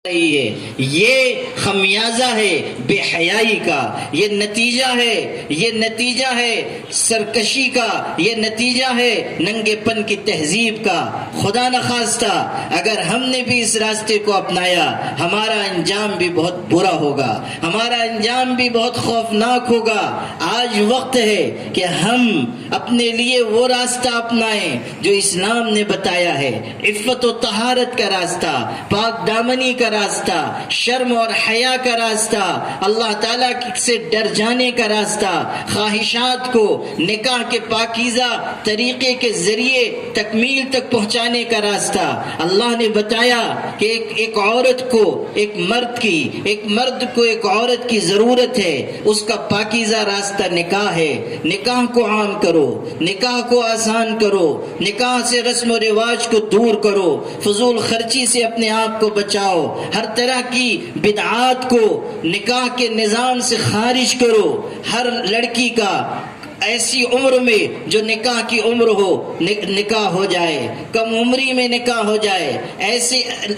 رہی ہے، یہ خمیازہ ہے بے حیائی کا، یہ نتیجہ ہے سرکشی کا، یہ نتیجہ ہے ننگے پن کی تہذیب کا۔ خدا نخواستہ اگر ہم نے بھی اس راستے کو اپنایا ہمارا انجام بھی بہت برا ہوگا، ہمارا انجام بھی بہت خوفناک ہوگا۔ آج وقت ہے کہ ہم اپنے لیے وہ راستہ اپنائیں جو اسلام نے بتایا ہے، عفت و طہارت کا راستہ، پاک دامنی کا راستہ، شرم اور حیا کا راستہ، اللہ تعالیٰ سے ڈر جانے کا راستہ، خواہشات کو نکاح کے پاکیزہ طریقے کے ذریعے تکمیل تک پہنچانے کا راستہ۔ اللہ نے بتایا کہ ایک عورت کو ایک مرد کو ایک عورت کی ضرورت ہے، اس کا پاکیزہ راستہ نکاح ہے۔ نکاح کو عام کرو، نکاح کو آسان کرو، نکاح سے رسم و رواج کو دور کرو، فضول خرچی سے اپنے آپ کو بچاؤ، ہر طرح کی بدعات کو نکاح کے نظام سے خارج کرو۔ ہر لڑکی کا ایسی عمر میں جو نکاح کی عمر ہو نکاح ہو جائے، کم عمری میں نکاح ہو جائے،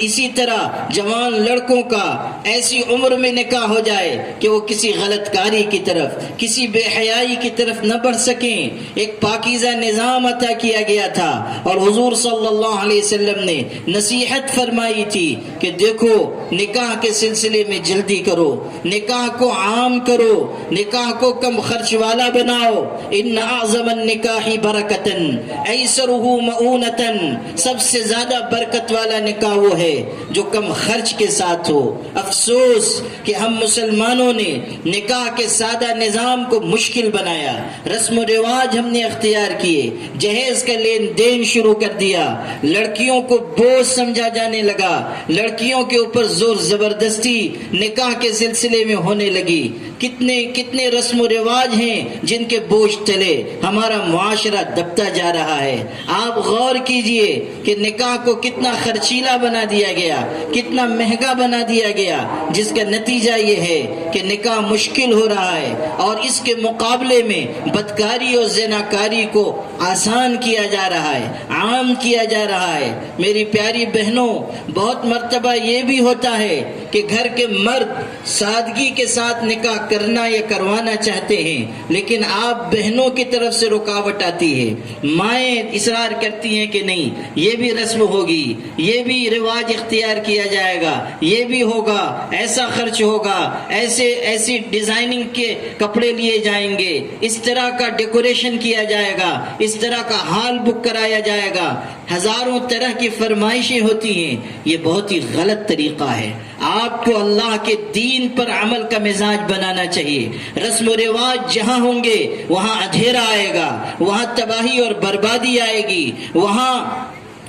اسی طرح جوان لڑکوں کا ایسی عمر میں نکاح ہو جائے کہ وہ کسی غلط کاری کی طرف، کسی بے حیائی کی طرف نہ بڑھ سکیں۔ ایک پاکیزہ نظام عطا کیا گیا تھا اور حضور صلی اللہ علیہ وسلم نے نصیحت فرمائی تھی کہ دیکھو نکاح کے سلسلے میں جلدی کرو، نکاح کو عام کرو، نکاح کو کم خرچ والا بناؤ۔ ان اعظم النکاح برکتن ایسرہ مؤونتن، سب سے زیادہ برکت والا نکاح وہ ہے جو کم خرچ کے ساتھ ہو۔ افسوس کہ ہم مسلمانوں نے نکاح کے سادہ نظام کو مشکل بنایا، رسم و رواج ہم نے اختیار کیے، جہیز کا لین دین شروع کر دیا، لڑکیوں کو بوجھ سمجھا جانے لگا، لڑکیوں کے اوپر زور زبردستی نکاح کے سلسلے میں ہونے لگی۔ کتنے رسم و رواج ہیں جن کے بوجھ تلے ہمارا معاشرہ دبتا جا رہا ہے۔ آپ غور کیجئے کہ نکاح کو کتنا خرچیلا بنا دیا گیا، کتنا مہنگا بنا دیا گیا، جس کا نتیجہ یہ ہے کہ نکاح مشکل ہو رہا ہے، اور اس کے مقابلے میں بدکاری اور زناکاری کو آسان کیا جا رہا ہے، عام کیا جا رہا ہے۔ میری پیاری بہنوں، بہت مرتبہ یہ بھی ہوتا ہے کہ گھر کے مرد سادگی کے ساتھ نکاح کرنا یا کروانا چاہتے ہیں، لیکن آپ بہنوں کی طرف سے رکاوٹ آتی ہے، مائیں اصرار کرتی ہیں کہ نہیں یہ بھی رسم ہوگی، یہ بھی رواج اختیار کیا جائے گا، یہ بھی ہوگا، ایسا خرچ ہوگا، ایسی ڈیزائننگ کے کپڑے لیے جائیں گے، اس طرح کا ڈیکوریشن کیا جائے گا، اس طرح کا ہال بک کرایا جائے گا، ہزاروں طرح کی فرمائشیں ہوتی ہیں۔ یہ بہت ہی غلط طریقہ ہے۔ آپ کو اللہ کے دین پر عمل کا مزاج بنانا چاہیے۔ رسم و رواج جہاں ہوں گے وہاں اندھیرا آئے گا، وہاں تباہی اور بربادی آئے گی، وہاں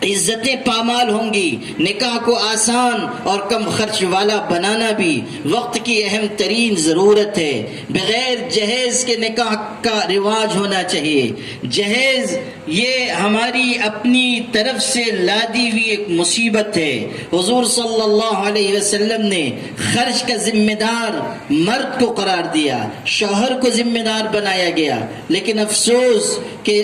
عزتیں پامال ہوں گی۔ نکاح کو آسان اور کم خرچ والا بنانا بھی وقت کی اہم ترین ضرورت ہے۔ بغیر جہیز کے نکاح کا رواج ہونا چاہیے۔ جہیز یہ ہماری اپنی طرف سے لادی ہوئی ایک مصیبت ہے۔ حضور صلی اللہ علیہ وسلم نے خرچ کا ذمہ دار مرد کو قرار دیا، شوہر کو ذمہ دار بنایا گیا، لیکن افسوس کہ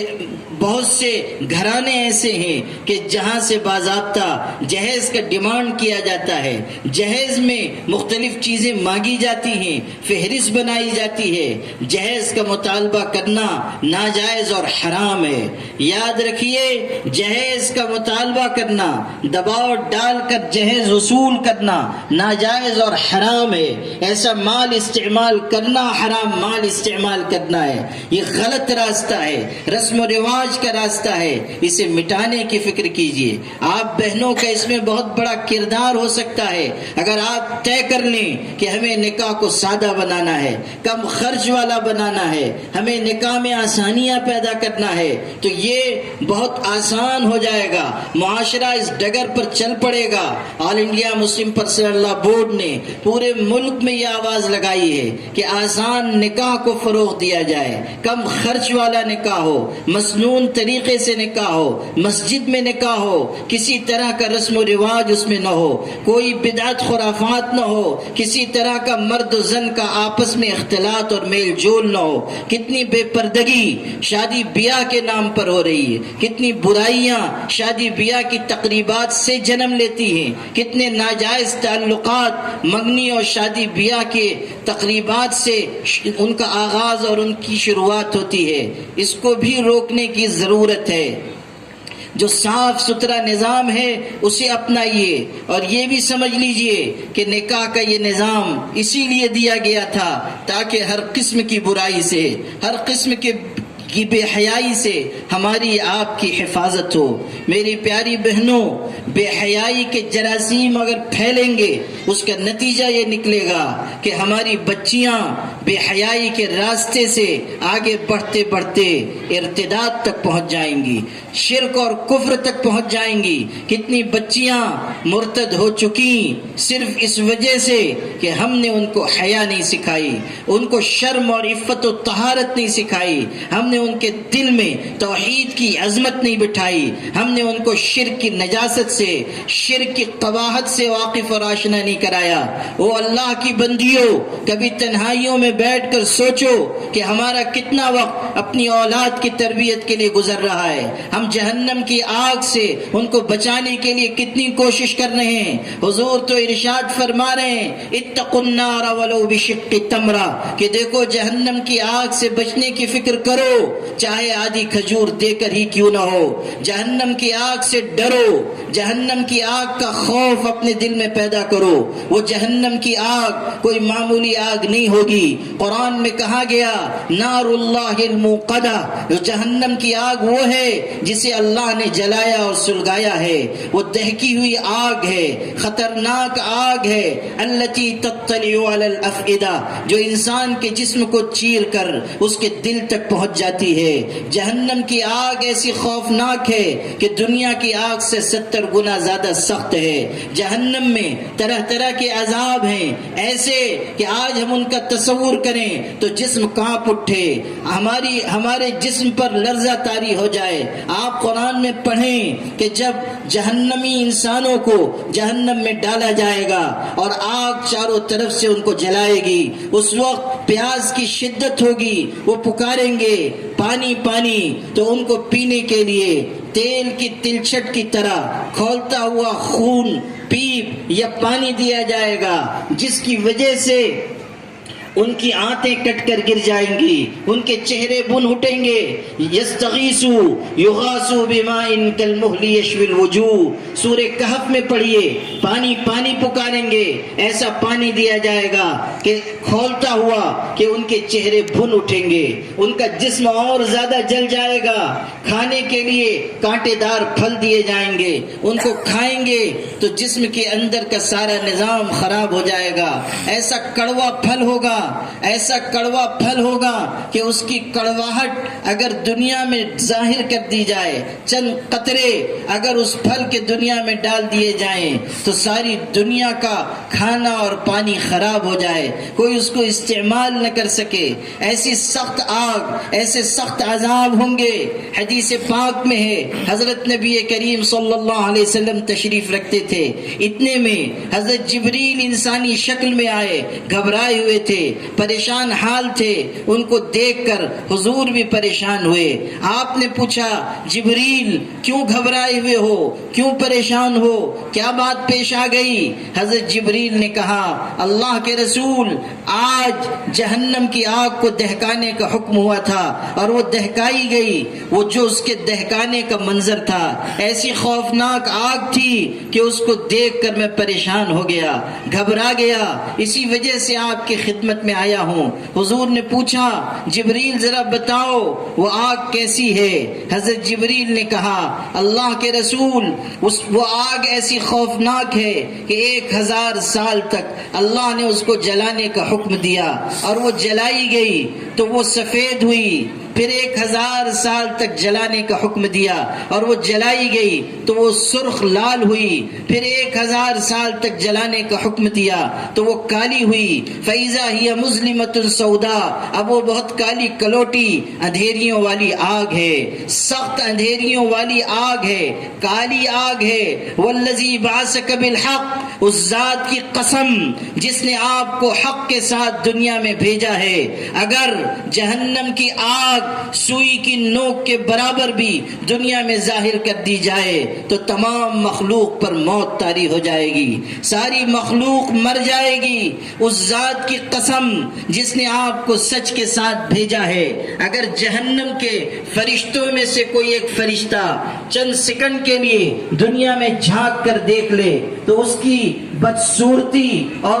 بہت سے گھرانے ایسے ہیں کہ جہاں سے باضابطہ جہیز کا ڈیمانڈ کیا جاتا ہے، جہیز میں مختلف چیزیں مانگی جاتی ہیں، فہرست بنائی جاتی ہے۔ جہیز کا مطالبہ کرنا ناجائز اور حرام ہے۔ یاد رکھیے، جہیز کا مطالبہ کرنا، دباؤ ڈال کر جہیز وصول کرنا ناجائز اور حرام ہے۔ ایسا مال استعمال کرنا حرام مال استعمال کرنا ہے، یہ غلط راستہ ہے، رسم و رواج کا راستہ ہے، اسے مٹانے کی فکر کیجئے۔ آپ بہنوں کا اس میں بہت بڑا کردار ہو سکتا ہے۔ اگر آپ طے کر لیں کہ ہمیں نکاح کو سادہ بنانا ہے، کم خرچ والا بنانا ہے، ہمیں نکاح میں آسانیاں پیدا کرنا ہے، تو یہ بہت آسان ہو جائے گا، معاشرہ اس ڈگر پر چل پڑے گا۔ All India Muslim Personal Law Board نے پورے ملک میں یہ آواز لگائی ہے کہ آسان نکاح کو فروغ دیا جائے، کم خرچ والا نکاح ہو، مسنون معصوم طریقے سے نکاح ہو، مسجد میں نکاح ہو، کسی طرح کا رسم و رواج اس میں نہ ہو، کوئی بدعت خرافات نہ ہو، کسی طرح کا مرد و زن کا آپس میں اختلاط اور میل جول نہ ہو۔ کتنی بے پردگی شادی بیاہ کے نام پر ہو رہی ہے، کتنی برائیاں شادی بیاہ کی تقریبات سے جنم لیتی ہیں، کتنے ناجائز تعلقات منگنی اور شادی بیاہ کے تقریبات سے ان کا آغاز اور ان کی شروعات ہوتی ہے۔ اس کو بھی روکنے کی ضرورت ہے۔ جو صاف ستھرا نظام ہے اسے اپنائیے، اور یہ بھی سمجھ لیجئے کہ نکاح کا یہ نظام اسی لیے دیا گیا تھا تاکہ ہر قسم کی برائی سے، ہر قسم کی بے حیائی سے ہماری آپ کی حفاظت ہو۔ میری پیاری بہنوں، بے حیائی کے جراثیم اگر پھیلیں گے اس کا نتیجہ یہ نکلے گا کہ ہماری بچیاں بے حیائی کے راستے سے آگے بڑھتے بڑھتے ارتداد تک پہنچ جائیں گی، شرک اور کفر تک پہنچ جائیں گی۔ کتنی بچیاں مرتد ہو چکی صرف اس وجہ سے کہ ہم نے ان کو حیا نہیں سکھائی، ان کو شرم اور عفت و طہارت نہیں سکھائی، ہم نے ان کے دل میں توحید کی عظمت نہیں بٹھائی، ہم نے ان کو شرک کی نجاست سے، شرک کی قباحت سے واقف اور آشنا نہیں کرایا۔ وہ اللہ کی بندیوں، کبھی تنہائیوں میں بیٹھ کر سوچو کہ ہمارا کتنا وقت اپنی اولاد کی تربیت کے لیے گزر رہا ہے، ہم جہنم کی آگ سے ان کو بچانے کے لیے کتنی کوشش کر رہے ہیں۔ حضور تو ارشاد فرما رہے ہیں اتقوا النار ولو بشق تمرہ، کہ دیکھو جہنم کی آگ سے بچنے کی فکر کرو چاہے آدھی کھجور دے کر ہی کیوں نہ ہو۔ جہنم کی آگ سے ڈرو، جہنم کی آگ کا خوف اپنے دل میں پیدا کرو۔ وہ جہنم کی آگ کوئی معمولی آگ نہیں ہوگی۔ قرآن میں کہا گیا نار اللہ الموقدہ، جو جہنم کی آگ وہ ہے جسے اللہ نے جلایا اور سلگایا ہے، وہ دہکی ہوئی آگ ہے، خطرناک آگ ہے، التی تطلع علی الافئدہ، جو انسان کے جسم کو چیر کر اس کے دل تک پہنچ جاتی ہے۔ جہنم کی آگ ایسی خوفناک ہے کہ دنیا کی آگ سے 70 گنا زیادہ سخت ہے۔ جہنم میں طرح طرح کے عذاب ہیں، ایسے کہ آج ہم ان کا تصور کریں تو جسم کانپ اٹھے، ہمارے جسم پر لرزہ طاری ہو جائے۔ آپ قرآن میں پڑھیں کہ جب جہنمی انسانوں کو جہنم میں ڈالا جائے گا اور آگ چاروں طرف سے ان کو جلائے گی، اس وقت پیاس کی شدت ہوگی، وہ پکاریں گے پانی پانی، تو ان کو پینے کے لیے تیل کی تلچھٹ کی طرح کھولتا ہوا خون پیپ یا پانی دیا جائے گا، جس کی وجہ سے ان کی آنتیں کٹ کر گر جائیں گی، ان کے چہرے بن اٹھیں گے۔ یستغیثوا یغاثوا بماء کالمہل یشوی الوجوہ، سورہ کہف میں پڑھیے، پانی پانی پکاریں گے، ایسا پانی دیا جائے گا کہ کھولتا ہوا کہ ان کے چہرے بھن اٹھیں گے، ان کا جسم اور زیادہ جل جائے گا۔ کھانے کے لیے کانٹے دار پھل دیے جائیں گے، ان کو کھائیں گے تو جسم کے اندر کا سارا نظام خراب ہو جائے گا۔ ایسا کڑوا پھل ہوگا، ایسا کڑوا پھل ہوگا کہ اس کی کڑواہٹ اگر دنیا میں ظاہر کر دی جائے، چند قطرے اگر اس پھل کے دنیا میں ڈال دیے جائیں تو ساری دنیا کا کھانا اور پانی خراب ہو جائے، کوئی اس کو استعمال نہ کر سکے۔ ایسی سخت آگ، ایسے سخت عذاب ہوں گے۔ حدیث پاک میں ہے حضرت نبی کریم صلی اللہ علیہ وسلم تشریف رکھتے تھے، اتنے میں حضرت جبریل انسانی شکل میں آئے، گھبرائے ہوئے تھے، پریشان حال تھے۔ ان کو دیکھ کر حضور بھی پریشان ہوئے۔ آپ نے پوچھا جبریل کیوں گھبرائے ہوئے ہو، کیوں پریشان ہو، کیا بات پیش آ گئی؟ حضرت جبریل نے کہا اللہ کے رسول، آج جہنم کی آگ کو دہکانے کا حکم ہوا تھا اور وہ دہکائی گئی۔ وہ جو اس کے دہکانے کا منظر تھا ایسی خوفناک آگ تھی کہ اس کو دیکھ کر میں پریشان ہو گیا، گھبرا گیا، اسی وجہ سے آپ کی خدمت میں آیا ہوں۔ حضور نے پوچھا جبریل ذرا بتاؤ وہ آگ کیسی ہے؟ حضرت جبریل نے کہا اللہ کے رسول، وہ آگ ایسی خوفناک ہے کہ 1000 سال تک اللہ نے اس کو جلانے کا حکم دیا اور وہ جلائی گئی تو وہ سفید ہوئی، پھر 1000 سال تک جلانے کا حکم دیا اور وہ جلائی گئی تو وہ سرخ لال ہوئی، پھر 1000 سال تک جلانے کا حکم دیا تو وہ کالی ہوئی، فَإِذَا هِيَ مُظْلِمَةٌ سَوْدَاء، اب وہ بہت کالی کلوٹی اندھیریوں والی آگ ہے، سخت اندھیریوں والی آگ ہے، کالی آگ ہے۔ وَالَّذِي بَعَثَكَ بِالْحَقِّ، اس ذات کی قسم جس نے آپ کو حق کے ساتھ دنیا میں بھیجا ہے، اگر جہنم کی آگ سوئی کی نوک کے برابر بھی دنیا میں ظاہر کر دی جائے تو تمام مخلوق پر موت طاری ہو جائے گی، ساری مخلوق مر جائے گی۔ اس ذات کی قسم جس نے آپ کو سچ کے ساتھ بھیجا ہے، اگر جہنم کے فرشتوں میں سے کوئی ایک فرشتہ چند سیکنڈ کے لیے دنیا میں جھانک کر دیکھ لے تو اس کی بدصورتی اور